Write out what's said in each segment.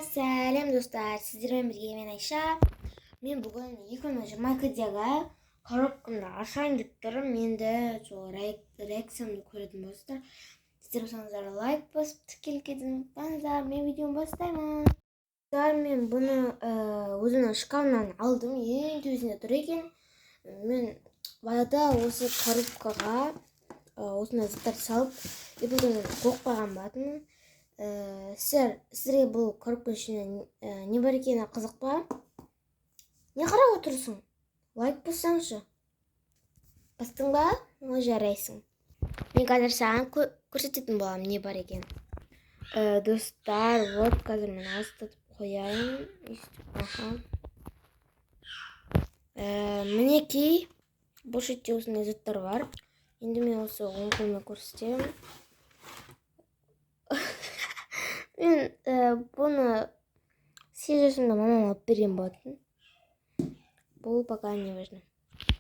Сәлем достар, сіздермен бірге мен Айша. Мен бүгін 2022-дегі коробкамды ашайын деп тұрмын. Менде сол реакциямды көретін болсыздар. Сіздер болсаңыздар лайк басып тікелге діңіздер. Мен видеоны бастаймын. Мен бұны өзімнің шкафымнан алдым. Ең төбесінде тұр екен. Мен баяғыда осы коробкаға осындай заттарды салып, епілден қойып қойған болатынмын. Сіздерге бұл коробканың ішінде не бар екені қызық па? Не қарап отырсың? Лайк бассаңшы. Бастың ба? Жарайсың. Мен қазір саған көрсететін боламын не бар екен. Достар, вот қазір мен астатып қояйын. Мінекей, бұл шетте осындай заттар бар. Енді мен осы оң қолыммен көрсетемін. Мен бұны 8 жасымда мамам алып берген болатын. Бұл пока не важно.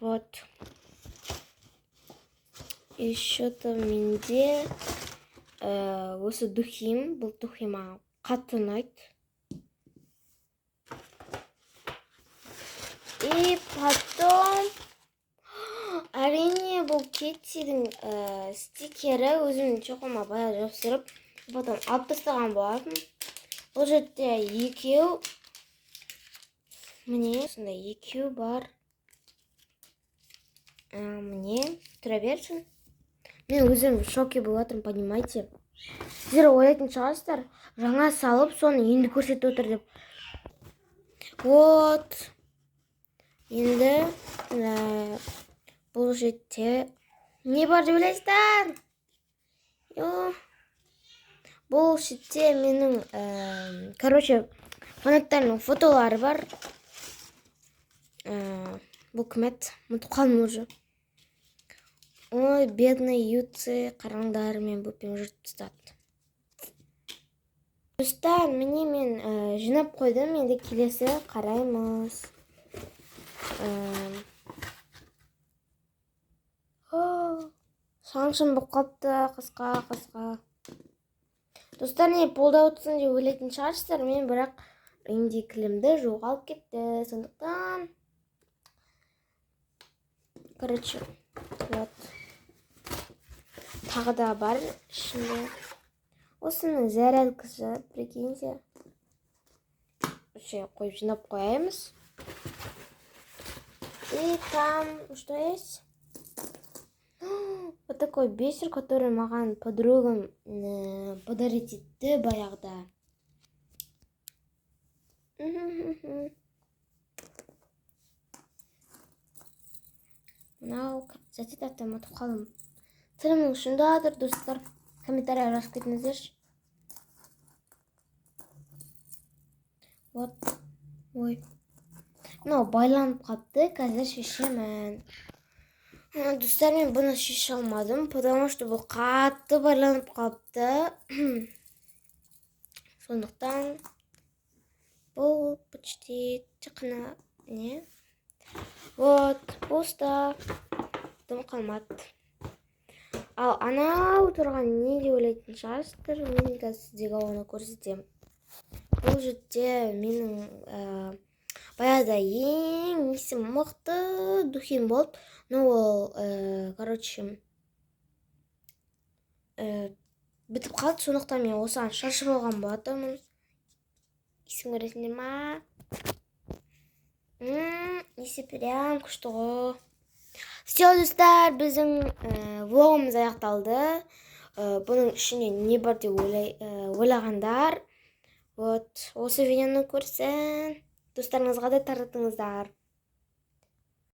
Вот. Еще-то менде осы духим. Бұл духим маған қатты ұнайды. И потом әрине бұл Кетсидің стикері өзімнің чоқыма баяғы жапсырып, потом алып тастаған болатын. Бұл жерде екеу, міне сондай екеу бар. Міне тұра берсін. Мен өзім шоке болатырмын, понимаете? Сіздер ойлайтын шығарсыздар, жаңа салып, соны енді көрсетіп отыр деп. Вот. Енді бұл жерде не бар деп ойлайсыздар? Бұл жерде менің, фанаттарымның фотолары бар. Бұл кім еді? Ұмытып қалдым уже. Ой, бедный Юци, қараңдар, мен бұппен жұрт тастады. Достар, міне мен жинап қойдым, енді келесі қараймыз. Шаңшын болып қапты, қысқа. Достар, не полда отырсын деп ойлайтын шығарсыздар, мен бірақ ренде кілемді жоғалып кетті. Сондықтан, короче, вот. Тағы да бар ішінде. Осының зарядкасы, прикиньте. Қойып жинап қоямыз. И там, что есть? Вот такой бисер, который маған подругам подарить етті баяғыда. Мынау зәтет аттым, ұмытып қалдым. Тілімнің ұшындадыр, достар. Комментария жазып кетіңіздерші. Вот. Ой. Мынау байланып қапты, қазір шешемін. Достар, мен бұны шеше алмадым, потому что бұл қатты байланып қапты. Сондықтан бұл почти тіқына не? Вот, пусто. Дым қалмады. Ал анау тұрған не деп ойлайтын шығарсыздар, мен қазір сіздерге оны көрсетемін. Бұл жерде менің баяғыда ең несі мықты духим болды. Но ол, короче, бітіп қалды, сондықтан мен осыған шашып алған болатынмын. Есім көресіңдер ма? Есі прям күшті ғой. Все, достар, біздің влогымыз аяқталды. Бұның ішінде не бар деп ойлағандар. Вот, осы видеоны көрсін. Достарыңызға да таратыңыздар.